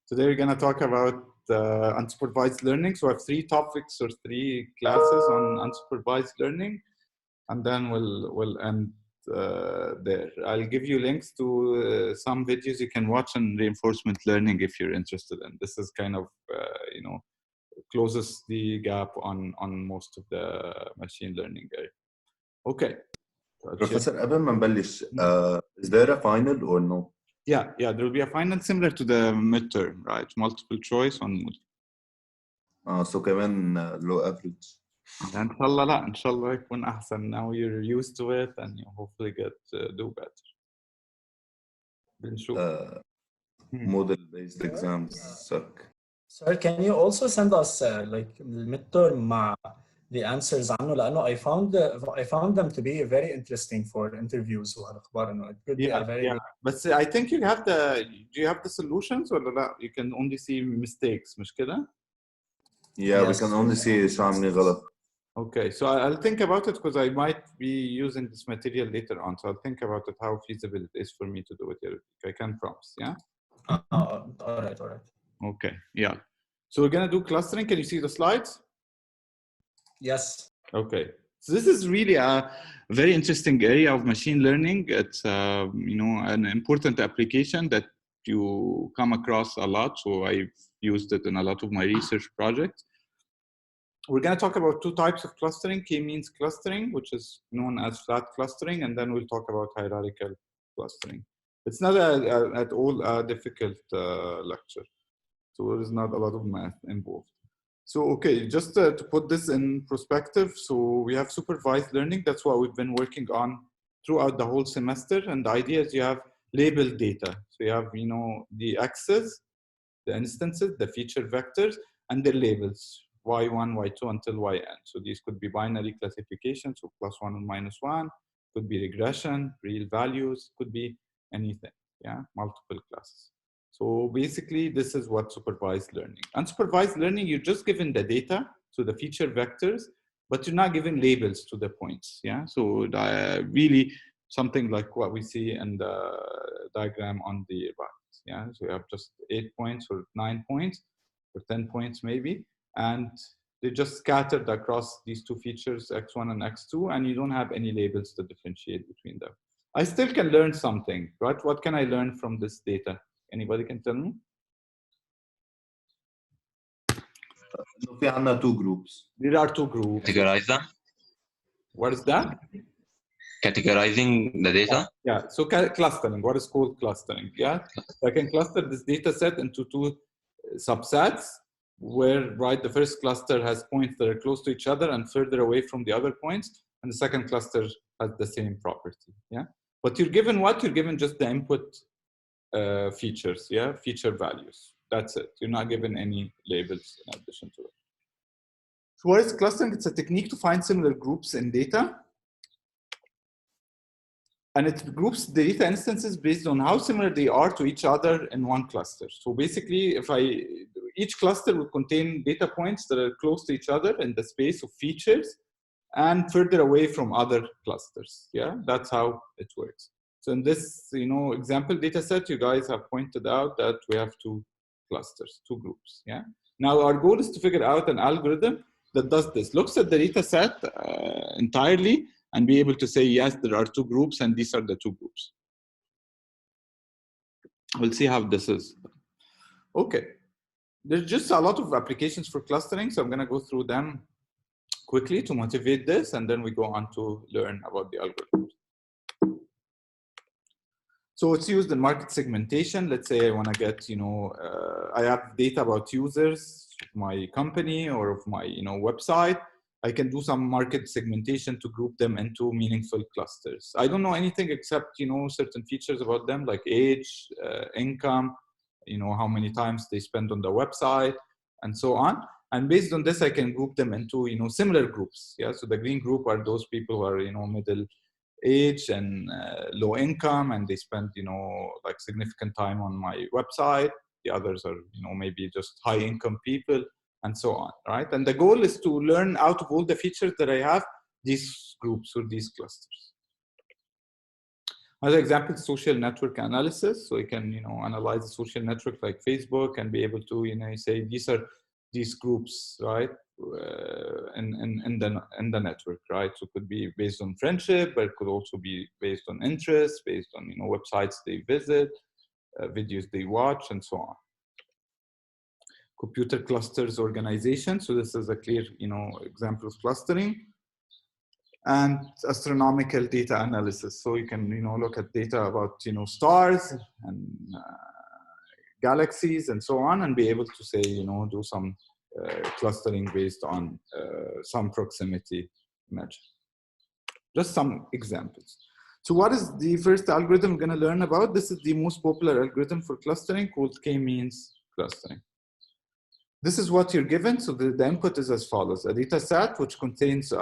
Today we're going to talk about unsupervised learning. So I have 3 topics or 3 classes on unsupervised learning, and then we'll end there. I'll give you links to some videos you can watch on reinforcement learning if you're interested in. This is kind of closes the gap on most of the machine learning area. Okay. Professor, قبل ما نبلش, is there a final or no? Yeah, there will be a final similar to the midterm, right? Multiple choice on Moodle. So كمان low average. إن شاء الله لا إن شاء الله يكون أحسن. Now you're used to it and you hopefully do better. بنشوف. Model-based exams suck. Sir, can you also send us like midterm مع the answers عنه لأنه I found them to be very interesting for interviews وهالأخبار إنه it could be a very good. But I think you have do you have the solutions ولا لا? You can only see mistakes مش كده? Yeah, we can only see شو عاملين غلط. Okay, so I'll think about it because I might be using this material later on. So I'll think about it, how feasible it is for me to do it here. I can promise, yeah? All right. Okay, yeah. So we're going to do clustering. Can you see the slides? Yes. Okay. So this is really a very interesting area of machine learning. It's an important application that you come across a lot. So I've used it in a lot of my research projects. We're going to talk about 2 types of clustering: k-means clustering, which is known as flat clustering, and then we'll talk about hierarchical clustering. It's not at all a difficult lecture. So there is not a lot of math involved. So, okay, just to put this in perspective, so we have supervised learning. That's what we've been working on throughout the whole semester. And the idea is you have labeled data. So you have, the axes, the instances, the feature vectors, and their labels, y1, y2 until yn. So these could be binary classification, so +1 and -1, could be regression, real values, could be anything, yeah, multiple classes. So basically, this is what supervised learning. Unsupervised learning, you're just given the data, so the feature vectors, but you're not given labels to the points. Yeah, so really something like what we see in the diagram on the right. Yeah, so you have just 8 points or 9 points or 10 points maybe, and they're just scattered across these 2 features, x1 and x2, and you don't have any labels to differentiate between them. I still can learn something, right? What can I learn from this data? Anybody can tell me? في عندنا 2 groups. There are 2 groups. Categorize them? What is that? Categorizing the data? Yeah, so clustering, what is called clustering, yeah? So I can cluster this data set into 2 subsets where, right, the first cluster has points that are close to each other and further away from the other points, and the second cluster has the same property, yeah? But you're given what? You're given just the input features, yeah, feature values. That's it. You're not given any labels in addition to it. So what is clustering? It's a technique to find similar groups in data. And it groups the data instances based on how similar they are to each other in one cluster. So basically, each cluster will contain data points that are close to each other in the space of features and further away from other clusters. Yeah, that's how it works. So in this, example data set, you guys have pointed out that we have 2 clusters, 2 groups. Yeah. Now our goal is to figure out an algorithm that does this, looks at the data set entirely, and be able to say, yes, there are 2 groups, and these are the 2 groups. We'll see how this is. Okay. There's just a lot of applications for clustering, so I'm going to go through them quickly to motivate this, and then we go on to learn about the algorithm. So it's used in market segmentation. Let's say I want to get, I have data about users of my company or of my, website. I can do some market segmentation to group them into meaningful clusters. I don't know anything except, certain features about them like age, income, how many times they spend on the website, and so on. And based on this, I can group them into, similar groups. Yeah. So the green group are those people who are, middle age and low income, and they spend, like significant time on my website. The others are, maybe just high income people, and so on, right? And the goal is to learn out of all the features that I have, these groups or these clusters. Other example, social network analysis. So you can, you know, analyze a social network like Facebook and be able to, you know, say these are these groups, right, in the network, right? So it could be based on friendship, but it could also be based on interest, based on, you know, websites they visit, videos they watch, and so on. Computer clusters organization. So this is a clear, you know, example of clustering. And astronomical data analysis. So you can, you know, look at data about, you know, stars and galaxies and so on, and be able to say, you know, do some clustering based on some proximity measure. Just some examples. So what is the first algorithm we're going to learn about? This is the most popular algorithm for clustering, called k-means clustering. This is what you're given. So the input is as follows: a data set which contains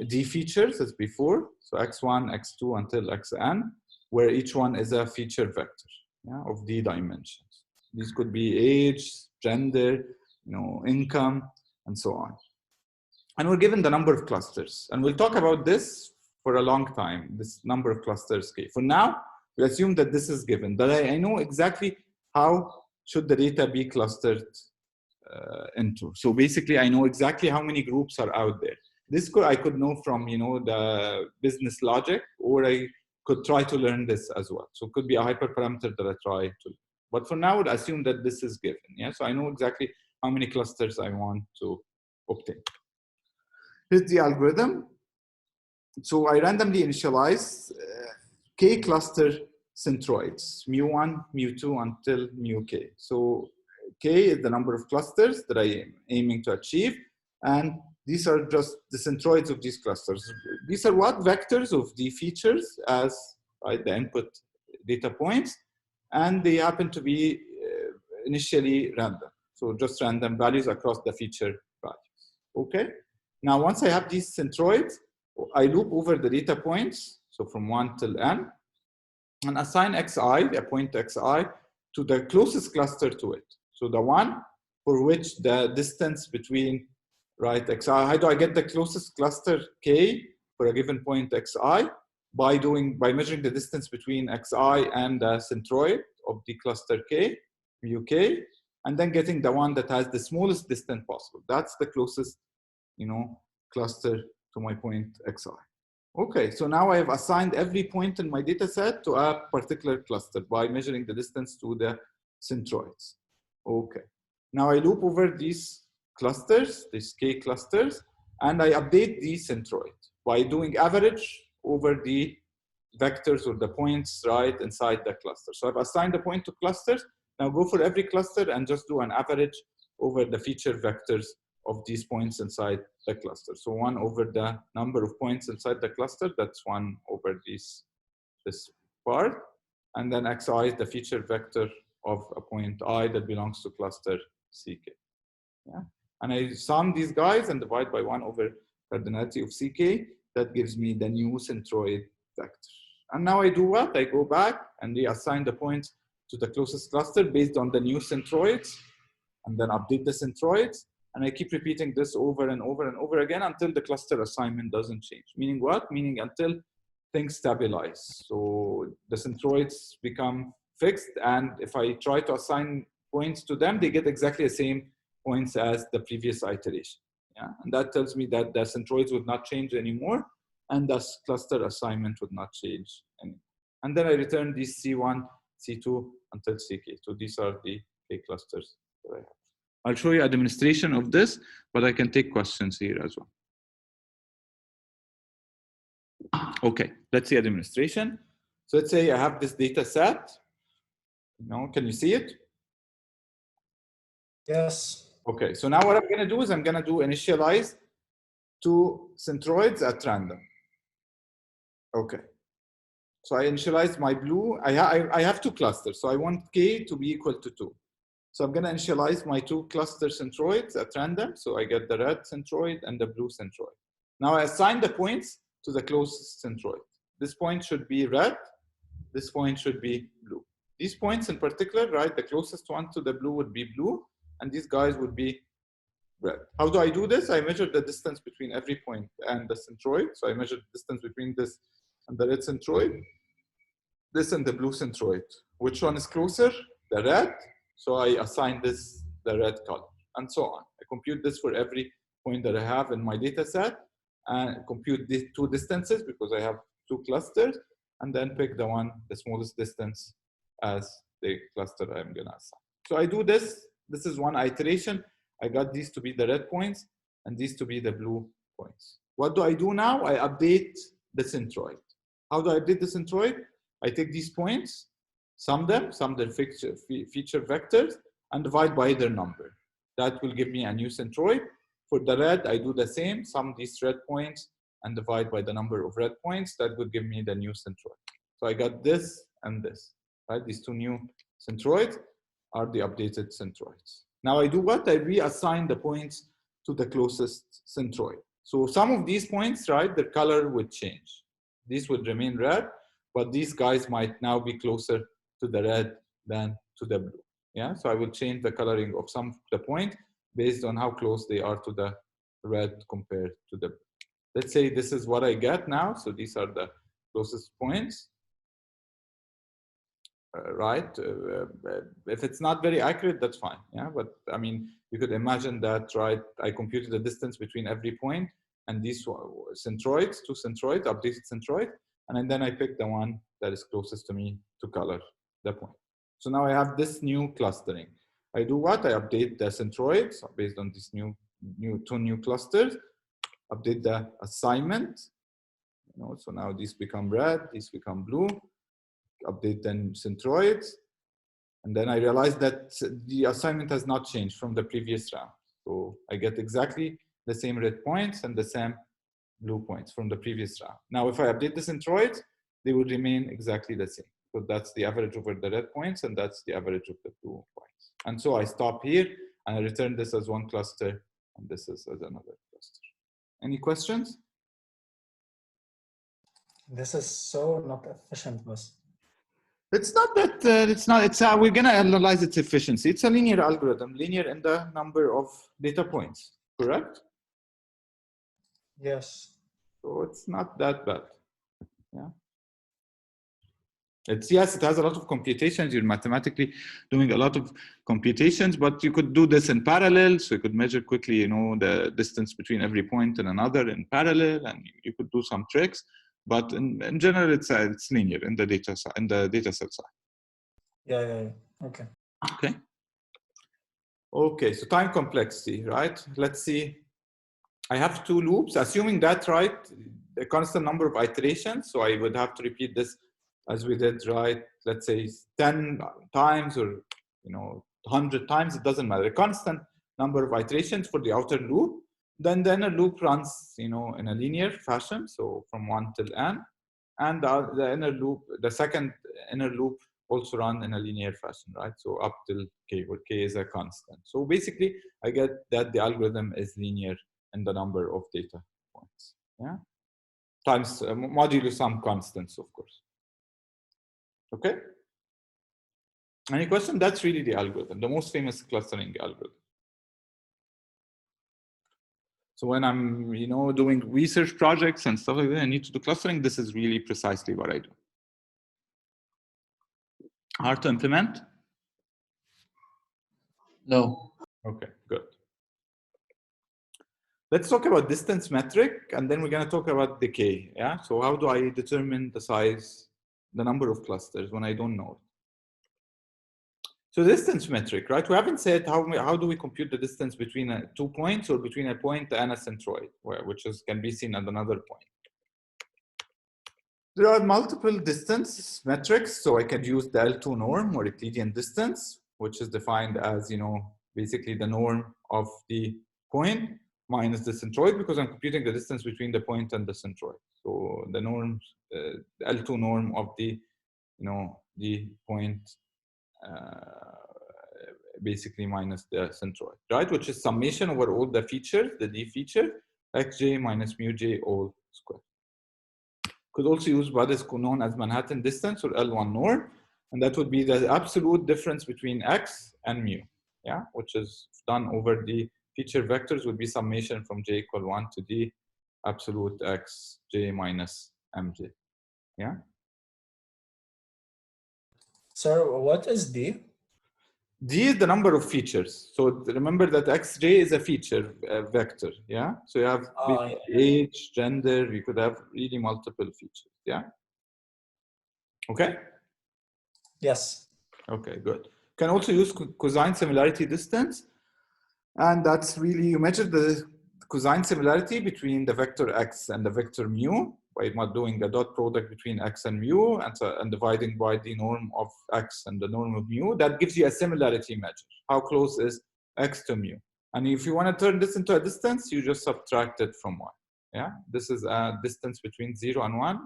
d features as before. So x1, x2 until xn, where each one is a feature vector, yeah, of d dimensions. These could be age, gender, you know, income, and so on. And we're given the number of clusters. And we'll talk about this for a long time, this number of clusters k. For now, we assume that this is given, but I know exactly how should the data be clustered into. So basically, I know exactly how many groups are out there. This I could know from, you know, the business logic, or I could try to learn this as well. So it could be a hyperparameter that I try to. But for now, I would assume that this is given. Yeah, so I know exactly how many clusters I want to obtain. Here's the algorithm. So I randomly initialize k cluster centroids, mu1, mu2 until mu k. So k is the number of clusters that I am aiming to achieve, and these are just the centroids of these clusters. These are what? Vectors of the features as, right, the input data points, and they happen to be initially random. So just random values across the feature values. Okay. Now, once I have these centroids, I loop over the data points, so from 1 till n, and assign xi, a point xi, to the closest cluster to it. So the one for which the distance between, right, xi, how do I get the closest cluster k for a given point xi? By measuring the distance between xi and the centroid of the cluster k, mu k, and then getting the one that has the smallest distance possible. That's the closest, you know, cluster to my point xi. Okay, so now I have assigned every point in my data set to a particular cluster by measuring the distance to the centroids. Okay, now I loop over these clusters, these k clusters, and I update the centroid by doing average over the vectors or the points, right, inside the cluster. So I've assigned a point to clusters. Now go for every cluster and just do an average over the feature vectors of these points inside the cluster. So 1 over the number of points inside the cluster, that's 1 over this part. And then xi is the feature vector of a point I that belongs to cluster ck. Yeah? And I sum these guys and divide by 1 over cardinality of ck. That gives me the new centroid vector. And now I do what? I go back and reassign the points to the closest cluster based on the new centroids, and then update the centroids. And I keep repeating this over and over and over again until the cluster assignment doesn't change. Meaning what? Meaning until things stabilize. So the centroids become fixed, and if I try to assign points to them, they get exactly the same points as the previous iteration. Yeah? And that tells me that the centroids would not change anymore, and thus cluster assignment would not change anymore. And then I return these C1, C2 until CK. So these are the K clusters that I have. I'll show you a demonstration of this, but I can take questions here as well. Okay, let's see a demonstration. So let's say I have this data set. Can you see it? Yes. Okay, so now what I'm going to do is I'm going to do initialize two centroids at random. Okay. So I initialize my blue. I have two clusters, so I want K to be equal to 2. So I'm going to initialize my two cluster centroids at random. So I get the red centroid and the blue centroid. Now I assign the points to the closest centroid. This point should be red. This point should be blue. These points in particular, right, the closest one to the blue would be blue, and these guys would be red. How do I do this? I measure the distance between every point and the centroid. So I measure the distance between this and the red centroid. this and the blue centroid. Which one is closer? The red. So I assign this the red color, and so on. I compute this for every point that I have in my data set, and compute these two distances because I have two clusters, and then pick the smallest distance as the cluster I'm gonna assign. So I do this. This is one iteration. I got these to be the red points and these to be the blue points. What do I do now? I update the centroid. How do I update the centroid? I take these points, sum their feature vectors, and divide by their number. That will give me a new centroid. For the red, I do the same, sum these red points and divide by the number of red points. That would give me the new centroid. So I got this and this, right? These two new centroids are the updated centroids. Now I do what? I reassign the points to the closest centroid. So some of these points, right, their color would change. These would remain red, but these guys might now be closer to the red than to the blue. Yeah, so I will change the coloring of some of the point based on how close they are to the red compared to the blue. Let's say this is what I get now. So these are the closest points. Right? If it's not very accurate, that's fine. Yeah, but I mean, you could imagine that, right? I computed the distance between every point and these centroids, two centroids, updated centroid, and then I pick the one that is closest to me to color the point. So now I have this new clustering. I do what? I update the centroids based on these two new clusters. Update the assignment. You know, so now these become red, these become blue. Update then centroids, and then I realize that the assignment has not changed from the previous round. So I get exactly the same red points and the same blue points from the previous round. Now, if I update the centroids, they will remain exactly the same. So that's the average over the red points, and that's the average of the blue points. And so I stop here, and I return this as one cluster, and this is as another cluster. Any questions? This is so not efficient, but it's not that we're going to analyze its efficiency. It's a linear algorithm, linear in the number of data points, correct? yes. So it's not that bad. Yeah. Yes, it has a lot of computations. You're mathematically doing a lot of computations, but you could do this in parallel. So you could measure quickly, you know, the distance between every point and another in parallel, and you could do some tricks. But in general, it's linear in the data set side. Yeah. Okay. Okay, so time complexity, right? Let's see. I have two loops, assuming that, right, a constant number of iterations. So I would have to repeat this as we did, right? Let's say 10 times or, you know, 100 times, it doesn't matter. A constant number of iterations for the outer loop. Then a loop runs, you know, in a linear fashion. So from 1 till n. And the inner loop, the second inner loop also run in a linear fashion, right? So up till k, where k is a constant. So basically, I get that the algorithm is linear in the number of data points, yeah? Times modulo some constants, of course. Okay? Any question? That's really the algorithm, the most famous clustering algorithm. So when I'm, you know, doing research projects and stuff like that, I need to do clustering. This is really precisely what I do. Hard to implement? No. Okay, good. Let's talk about distance metric, and then we're going to talk about decay. Yeah. So how do I determine the size, the number of clusters when I don't know it? So distance metric, right? We haven't said how do we compute the distance between 2 points or between a point and a centroid, which can be seen at another point. There are multiple distance metrics, so I can use the L2 norm or Euclidean distance, which is defined as, you know, basically the norm of the point minus the centroid, because I'm computing the distance between the point and the centroid. So the norm, the L2 norm of the, you know, the point, basically minus the centroid, right? Which is summation over all the features, the D feature, xj minus mu j all squared. Could also use what is known as Manhattan distance or L1 norm, and that would be the absolute difference between x and mu, yeah, which is done over the feature vectors would be summation from j equal 1 to d absolute x j minus mj, yeah. Sir, what is D? D is the number of features. So remember that xj is a feature vector, yeah? So you have age, gender, you could have really multiple features, yeah? Okay? Yes. Okay, good. You can also use cosine similarity distance. And that's really, you measure the cosine similarity between the vector x and the vector mu by doing a dot product between x and mu and dividing by the norm of x and the norm of mu. That gives you a similarity measure. How close is x to mu? And if you want to turn this into a distance, you just subtract it from 1. Yeah, this is a distance between 0 and 1,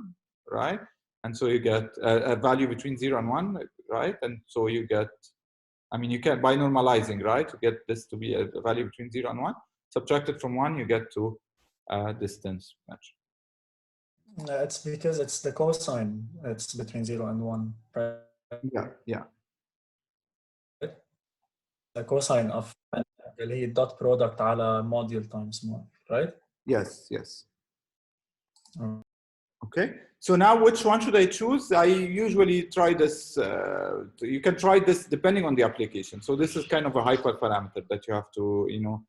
right? And so you get a value between 0 and 1, right? And so you get, I mean, you can, by normalizing, right? To get this to be a value between 0 and 1, subtract it from 1, you get to distance measure. It's because it's the cosine. It's between 0 and 1. Right? Yeah, yeah. The cosine of اللي هي dot product على module times 1, right? Yes, yes. Okay. So now which one should I choose? I usually try this, you can try this depending on the application. So this is kind of a hyperparameter that you have to, you know,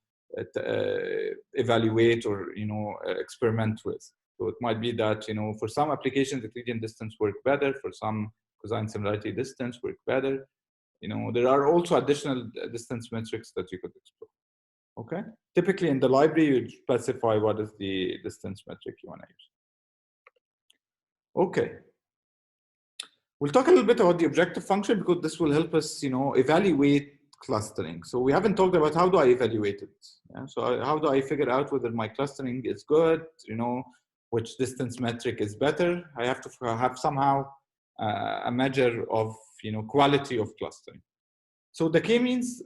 evaluate or, you know, experiment with. So it might be that, you know, for some applications, the Euclidean distance work better. For some, cosine similarity distance work better. You know, there are also additional distance metrics that you could explore. Okay. Typically in the library, you specify what is the distance metric you want to use. Okay. We'll talk a little bit about the objective function because this will help us, you know, evaluate clustering. So we haven't talked about how do I evaluate it. Yeah? So how do I figure out whether my clustering is good, you know, which distance metric is better. I have to have somehow a measure of, you know, quality of clustering. So the k-means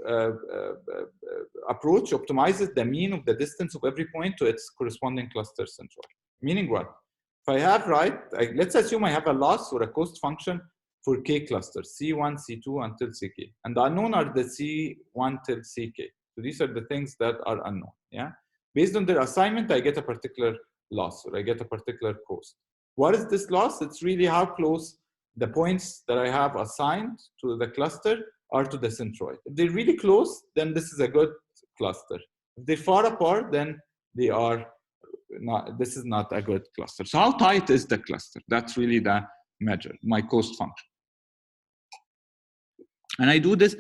approach optimizes the mean of the distance of every point to its corresponding cluster centroid. Meaning what? If I have, right, let's assume I have a loss or a cost function for k clusters, C1, C2 until Ck. And the unknown are the C1 till Ck. So these are the things that are unknown, yeah? Based on their assignment, I get a particular loss or I get a particular cost. What is this loss? It's really how close the points that I have assigned to the cluster are to the centroid. If they're really close, then this is a good cluster. If they're far apart, then they are not, this is not a good cluster. So how tight is the cluster? That's really the measure, my cost function. And I do this,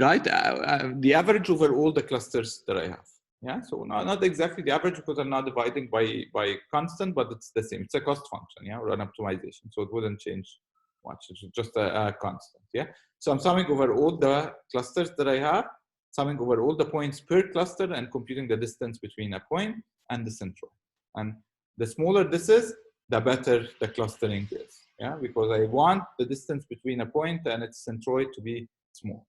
right, the average over all the clusters that I have. Yeah, so not exactly the average because I'm not dividing by constant, but it's the same. It's a cost function, yeah, or an optimization. So it wouldn't change much. It's just a constant, yeah. So I'm summing over all the clusters that I have, summing over all the points per cluster and computing the distance between a point and the centroid. And the smaller this is, the better the clustering is, yeah, because I want the distance between a point and its centroid to be small.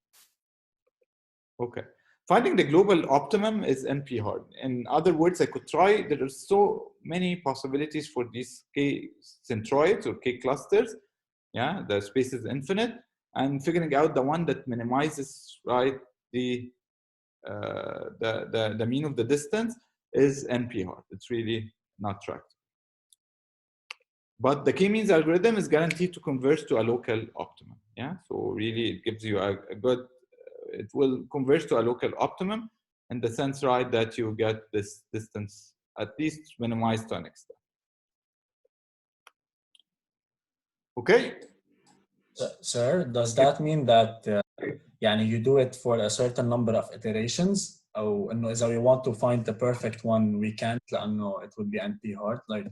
Okay. Finding the global optimum is NP-hard. In other words, I could try, there are so many possibilities for these K centroids or K clusters. Yeah, the space is infinite, and figuring out the one that minimizes, right, the mean of the distance is NP-hard. It's really not tracked. But the k-means algorithm is guaranteed to converge to a local optimum. Yeah, so really it gives you a good, it will converge to a local optimum in the sense, right, that you get this distance at least minimized to an extent. Okay. Sir, does that mean that يعني you do it for a certain number of iterations أو إنه إذا we want to find the perfect one we can't لأنه it would be NP-hard like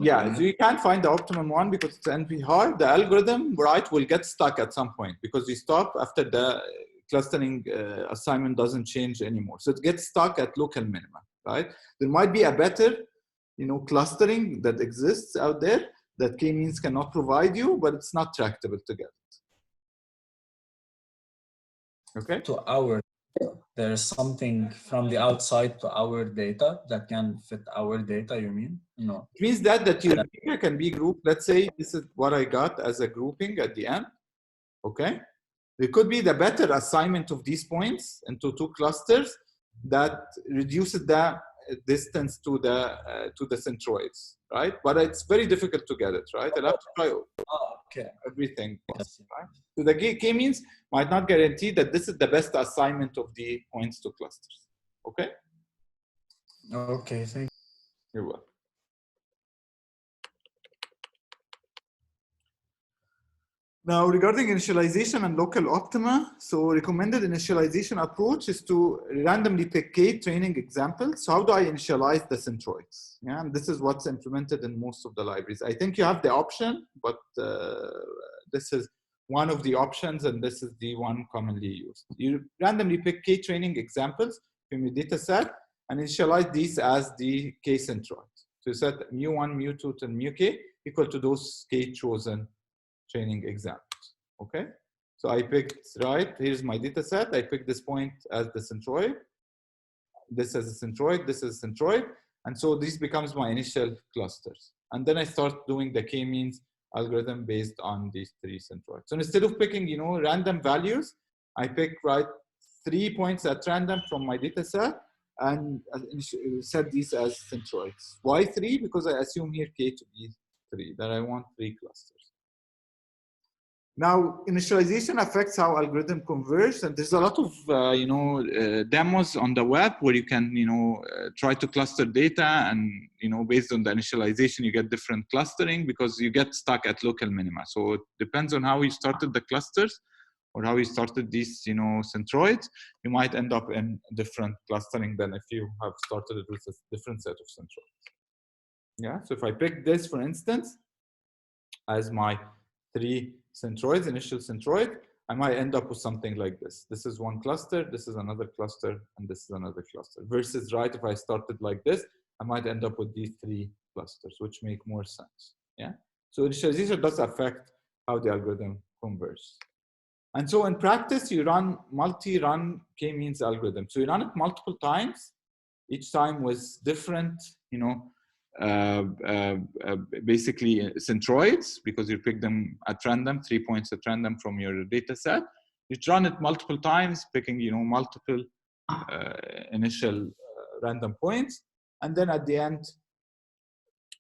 yeah, so you can't find the optimum one because it's NP-hard. The algorithm, right, will get stuck at some point because you stop after the clustering assignment doesn't change anymore. So it gets stuck at local minima, right? There might be a better, you know, clustering that exists out there that k-means cannot provide you, but it's not tractable together. Okay. To our, there's something from the outside to our data that can fit our data, you mean? No. It means that your data can be grouped. Let's say this is what I got as a grouping at the end. Okay. It could be the better assignment of these points into two clusters that reduces the distance to the centroids, right? But it's very difficult to get it, right? I'll have to try. Okay. everything Yes. possible, right? So the k-means might not guarantee that this is the best assignment of the points to clusters. Okay? Okay, thank you. You're welcome. Now, regarding initialization and local optima, so recommended initialization approach is to randomly pick k training examples. So how do I initialize the centroids? Yeah, and this is what's implemented in most of the libraries. I think you have the option, but this is one of the options, and this is the one commonly used. You randomly pick k training examples from your data set and initialize these as the k centroids. So you set mu1, mu2, and mu-k equal to those k chosen training examples. Okay, so I picked, right, here's my data set. I picked this point as the centroid, this as a centroid, this is a centroid, and so this becomes my initial clusters. And then I start doing the k-means algorithm based on these three centroids. So instead of picking, you know, random values, I pick, right, 3 points at random from my data set and set these as centroids. Why 3? Because I assume here k to be 3, that I want 3 clusters. Now, initialization affects how algorithm converge, and there's a lot of demos on the web where you can try to cluster data, and based on the initialization you get different clustering because you get stuck at local minima. So it depends on how you started the clusters or how you started these centroids. You might end up in different clustering than if you have started it with a different set of centroids. Yeah. So if I pick this, for instance, as my 3 centroids, initial centroid, I might end up with something like this. This is one cluster, this is another cluster, and this is another cluster. Versus, right, if I started like this, I might end up with these 3 clusters, which make more sense. Yeah. So initialization does affect how the algorithm converges. And so in practice, you run multi-run k-means algorithm. So you run it multiple times, each time with different, basically centroids, because you pick them at random, 3 points at random from your data set. You run it multiple times, picking multiple initial random points, and then at the end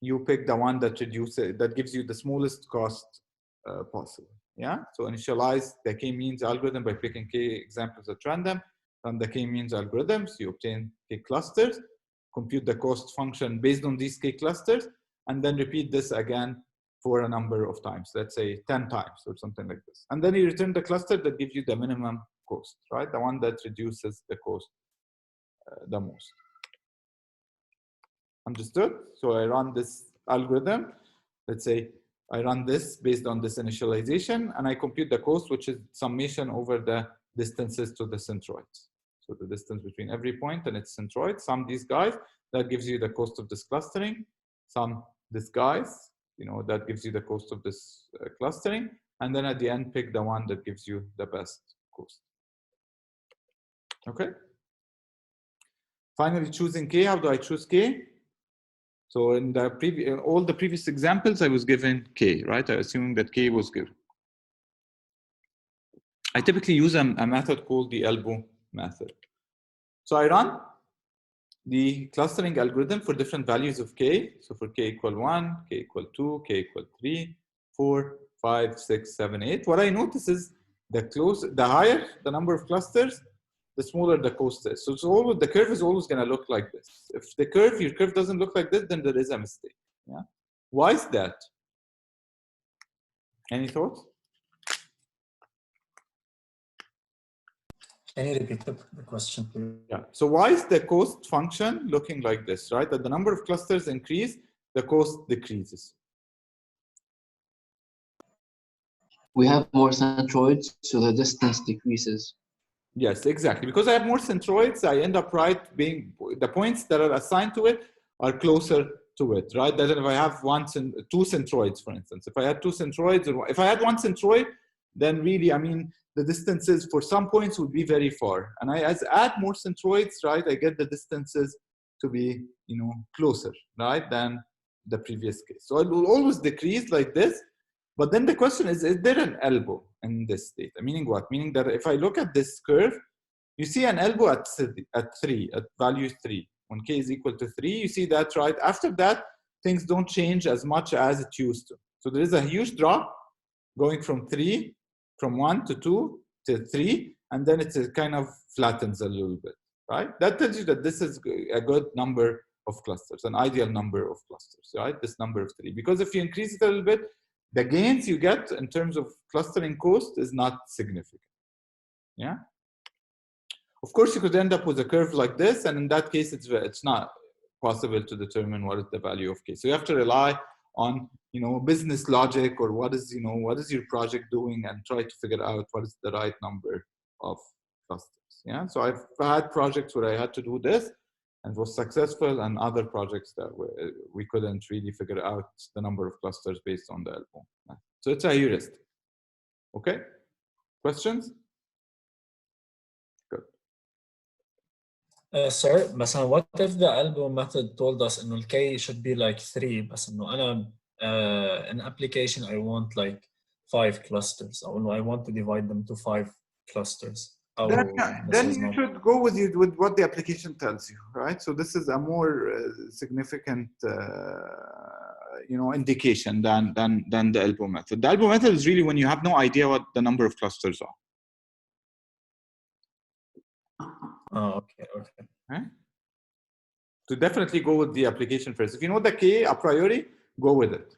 you pick the one that gives you the smallest cost possible. Yeah. So initialize the k-means algorithm by picking k examples at random. Run the k-means algorithms, you obtain k clusters. Compute the cost function based on these k clusters, and then repeat this again for a number of times, let's say 10 times or something like this. And then you return the cluster that gives you the minimum cost, right? The one that reduces the cost the most. Understood? So I run this algorithm. Let's say I run this based on this initialization, and I compute the cost, which is summation over the distances to the centroids. So the distance between every point and its centroid, sum these guys, that gives you the cost of this clustering. Sum this guys, that gives you the cost of this clustering. And then at the end, pick the one that gives you the best cost. Okay. Finally, choosing k. How do I choose k? So in the all the previous examples, I was given k, right? I assuming that k was given. I typically use a method called the elbow method. So I run the clustering algorithm for different values of k. So for k equal 1, k equal 2, k equal 3, 4, 5, 6, 7, 8. What I notice is the higher the number of clusters, the smaller the cost is. So it's always, the curve is always going to look like this. If your curve doesn't look like this, then there is a mistake. Yeah. Why is that? Any thoughts? Can you repeat the question, please? Yeah. So why is the cost function looking like this, right? That the number of clusters increase, the cost decreases. We have more centroids, so the distance decreases. Yes, exactly. Because I have more centroids, I end up being the points that are assigned to it are closer to it, right? Than if I have 2 centroids, for instance. If I had 2 centroids, or if I had 1 centroid, then really, I mean, the distances for some points would be very far. And as I add more centroids, right, I get the distances to be, closer, right, than the previous case. So it will always decrease like this. But then the question is there an elbow in this data? Meaning what? Meaning that if I look at this curve, you see an elbow at 3, at value 3. When k is equal to 3, you see that, right? After that, things don't change as much as it used to. So there is a huge drop, going from 1 to 2 to 3, and then it kind of flattens a little bit, right? That tells you that this is a good number of clusters, an ideal number of clusters, right? This number of 3. Because if you increase it a little bit, the gains you get in terms of clustering cost is not significant. Yeah. Of course, you could end up with a curve like this, and in that case, it's not possible to determine what is the value of k. So you have to rely on, you know, business logic, or what is, you know, what is your project doing, and try to figure out what is the right number of clusters. Yeah. So I've had projects where I had to do this and was successful, and other projects that we couldn't really figure out the number of clusters based on the ELBO. So it's a heuristic. Okay. Questions? Sir, مثلا what if the ELBO method told us إنه K should be like 3 بس إنه أنا an application I want like 5 clusters, or no, I want to divide them to 5 clusters. Then you should go with what the application tells you, right? So this is a more significant you know, indication than the ELBO method. The ELBO method is really when you have no idea what the number of clusters are. Oh, okay. Okay. So definitely go with the application first. If you know the K a priori, go with it.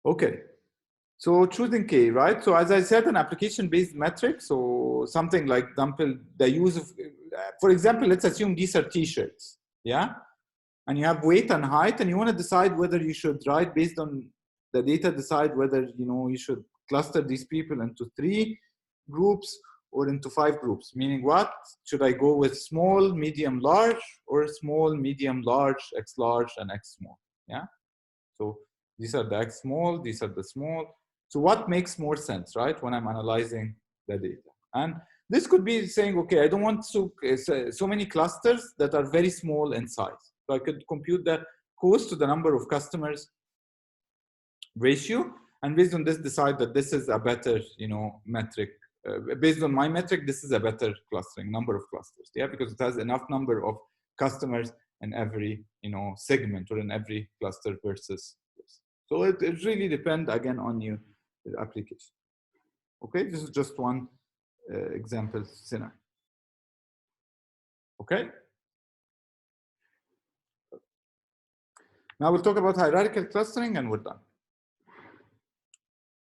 Okay. So choosing K, right? So as I said, an application-based metric. So something like, example, the use of, for example, let's assume these are T-shirts, yeah? And you have weight and height, and you want to decide whether you should, right, based on the data, decide whether, you know, you should cluster these people into 3 groups or into 5 groups. Meaning what? Should I go with small, medium, large, or small, medium, large, X large, and X small? Yeah. So these are the X small, these are the small. So what makes more sense, right, when I'm analyzing the data? And this could be saying, okay, I don't want so many clusters that are very small in size. So I could compute the cost to the number of customers ratio, and based on this, decide that this is a better, you know, metric. Based on my metric, this is a better clustering, number of clusters. Yeah, because it has enough number of customers in every, you know, segment, or in every cluster versus this. So it really depends again on you. The application. Okay, this is just one example scenario. Okay. Now we'll talk about hierarchical clustering, and we're done.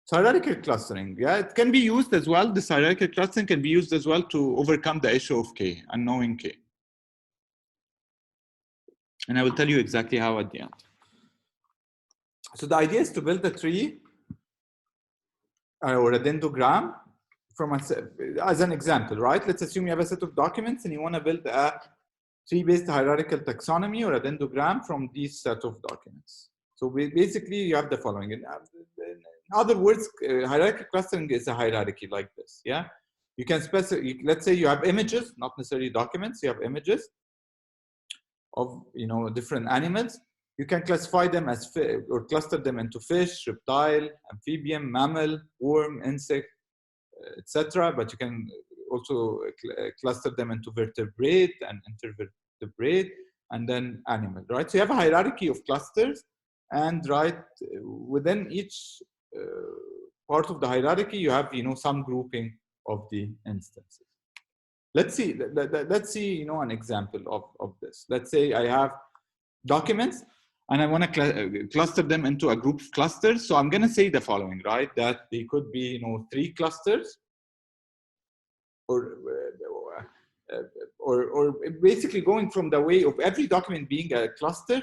So hierarchical clustering, yeah, it can be used as well. This hierarchical clustering can be used as well to overcome the issue of K, unknowing K. And I will tell you exactly how at the end. So the idea is to build a tree or a dendrogram from as an example, right? Let's assume you have a set of documents and you want to build a tree-based hierarchical taxonomy or a dendrogram from these set of documents. So basically, you have the following. In other words, hierarchical clustering is a hierarchy like this. Yeah, you can specify. Let's say you have images, not necessarily documents. You have images of, you know, different animals. You can classify them as or cluster them into fish, reptile, amphibian, mammal, worm, insect, etc. But you can also cluster them into vertebrate and intervertebrate, and then animal, right? So you have a hierarchy of clusters, and right within each part of the hierarchy, you have, you know, some grouping of the instances. Let's see. Let's see, you know, an example of this. Let's say I have documents, and I want to cluster them into a group of clusters. So I'm going to say the following, right? That they could be, you know, 3 clusters, or basically going from the way of every document being a cluster,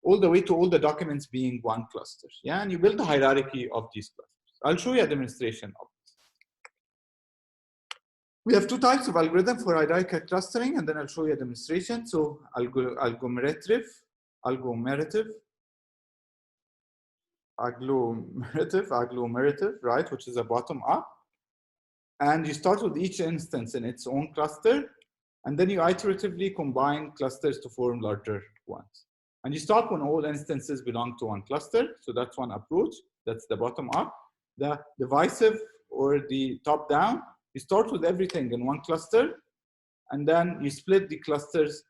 all the way to all the documents being one cluster. Yeah, and you build a hierarchy of these clusters. I'll show you a demonstration of this. We have 2 types of algorithm for hierarchical clustering, and then I'll show you a demonstration. So agglomerative, right, which is a bottom up. And you start with each instance in its own cluster, and then you iteratively combine clusters to form larger ones. And you start when all instances belong to one cluster. So that's one approach. That's the bottom up. The divisive, or the top down, you start with everything in one cluster, and then you split the clusters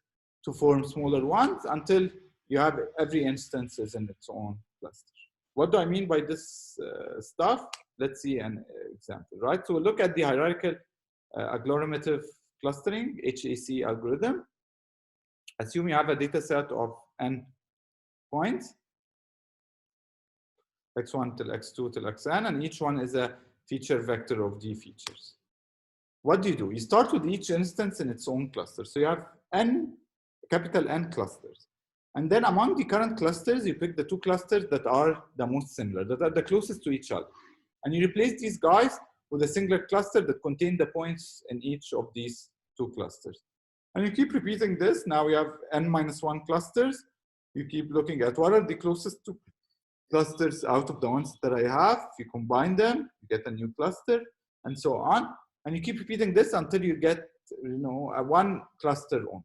to form smaller ones until you have every instance is in its own cluster. What do I mean by this stuff? Let's see an example, right? So we'll look at the hierarchical agglomerative clustering, HAC algorithm. Assume you have a data set of n points, x1 till x2 till xn, and each one is a feature vector of d features. What do? You start with each instance in its own cluster. So you have n, capital N clusters. And then among the current clusters, you pick the 2 clusters that are the most similar, that are the closest to each other. And you replace these guys with a singular cluster that contain the points in each of these 2 clusters. And you keep repeating this. Now we have n-1 clusters. You keep looking at what are the closest 2 clusters out of the ones that I have. If you combine them, you get a new cluster, and so on. And you keep repeating this until you get, you know, a 1 cluster on.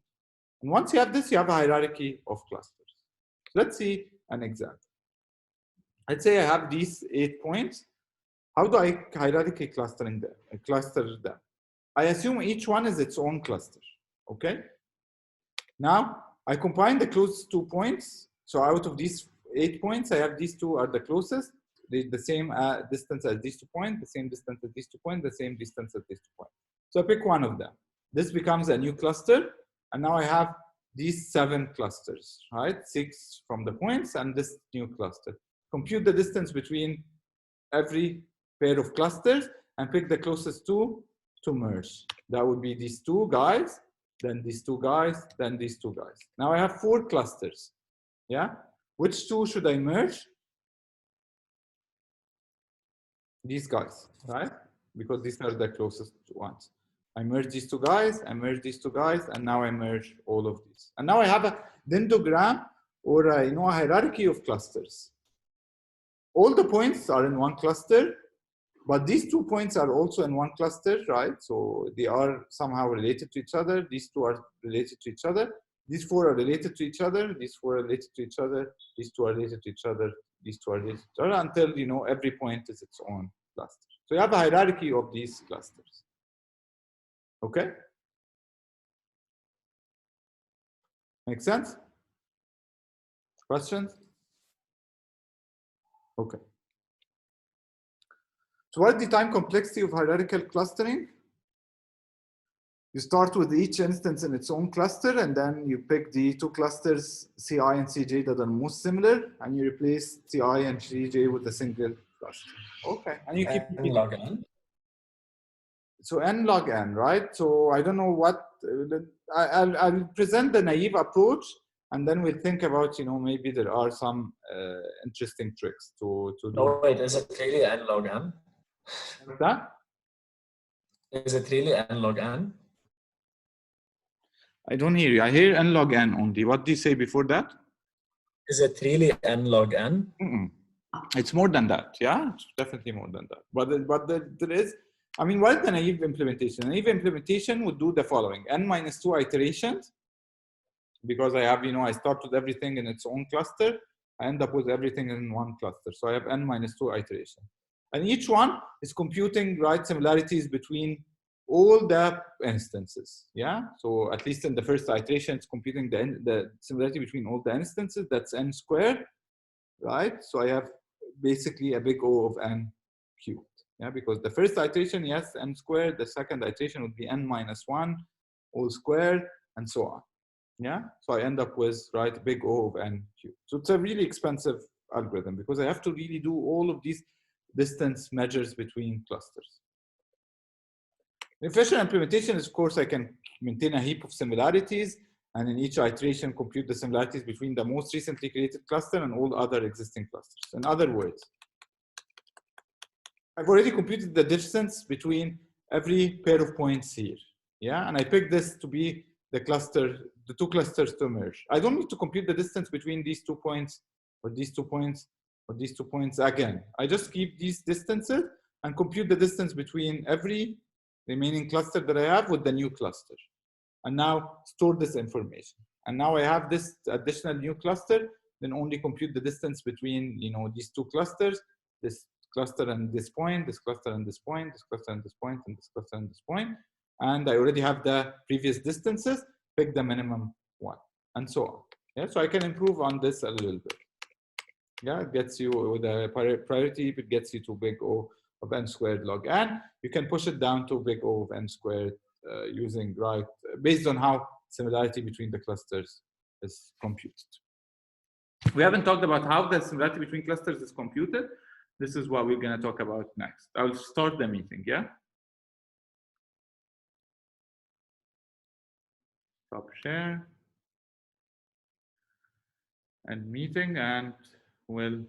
And once you have this, you have a hierarchy of clusters. So let's see an example. Let's say I have these 8 points. How do I hierarchically cluster them? I assume each one is its own cluster. Okay. Now I combine the closest 2 points. So out of these 8 points, I have these 2 are the closest. The same distance as these 2 points, the same distance as these 2 points, the same distance as these 2 points. So I pick one of them. This becomes a new cluster. And now I have these 7 clusters, right? 6 from the points and this new cluster. Compute the distance between every pair of clusters and pick the closest 2 to merge. That would be these 2 guys, then these 2 guys, then these 2 guys. Now I have 4 clusters. Yeah? Which 2 should I merge? These guys, right? Because these are the closest ones. I merge these 2 guys, I merge these 2 guys, and now I merge all of these. And now I have a dendrogram or a, you know, a hierarchy of clusters. All the points are in one cluster, but these 2 points are also in one cluster, right? So they are somehow related to each other. These 2 are related to each other. These 4 are related to each other. These 4 are related to each other. These 2 are related to each other. These 2 are related to each other until, you know, every point is its own cluster. So you have a hierarchy of these clusters. Okay? Make sense? Questions? Okay. So what is the time complexity of hierarchical clustering? You start with each instance in its own cluster, and then you pick the 2 clusters, Ci and Cj, that are most similar, and you replace Ci and Cj with a single cluster. Okay, and you keep n log n. So n log n, right? So I don't know what, I'll present the naive approach, and then we'll think about, you know, maybe there are some interesting tricks to do. No, wait, is it really n log n? What's that? Is it really n log n? I don't hear you. I hear n log n only. What did you say before that? Is it really n log n? It's more than that. Yeah, it's definitely more than that. But there is, I mean, what is the naive implementation? Naive implementation would do the following: n-2 iterations, because I have, you know, I start with everything in its own cluster. I end up with everything in one cluster. So I have n-2 iterations. And each one is computing, right, similarities between all the instances. Yeah. So at least in the first iteration, it's computing the similarity between all the instances. That's n squared, right? So I have basically a big O of n cubed. Yeah, because the first iteration, yes, n squared. The second iteration would be n-1 all squared, and so on. Yeah, so I end up with, right, big O of n cubed. So it's a really expensive algorithm because I have to really do all of these distance measures between clusters. Efficient implementation is, of course, I can maintain a heap of similarities, and in each iteration compute the similarities between the most recently created cluster and all other existing clusters. In other words, I've already computed the distance between every pair of points here. Yeah, and I picked this to be the cluster, the 2 clusters to merge. I don't need to compute the distance between these 2 points or these 2 points or these 2 points again. I just keep these distances and compute the distance between every remaining cluster that I have with the new cluster. And now store this information. And now I have this additional new cluster, then only compute the distance between, you know, these 2 clusters, this cluster and this point, this cluster and this point, this cluster and this point, and this cluster and this point. And I already have the previous distances, pick the minimum one, and so on. Yeah, so I can improve on this a little bit. Yeah, it gets you with a priority heap, it gets you to big O of n squared log n. You can push it down to big O of n squared using based on how similarity between the clusters is computed. We haven't talked about how the similarity between clusters is computed. This is what we're going to talk about next. I'll start the meeting, yeah? Stop share and meeting, and we'll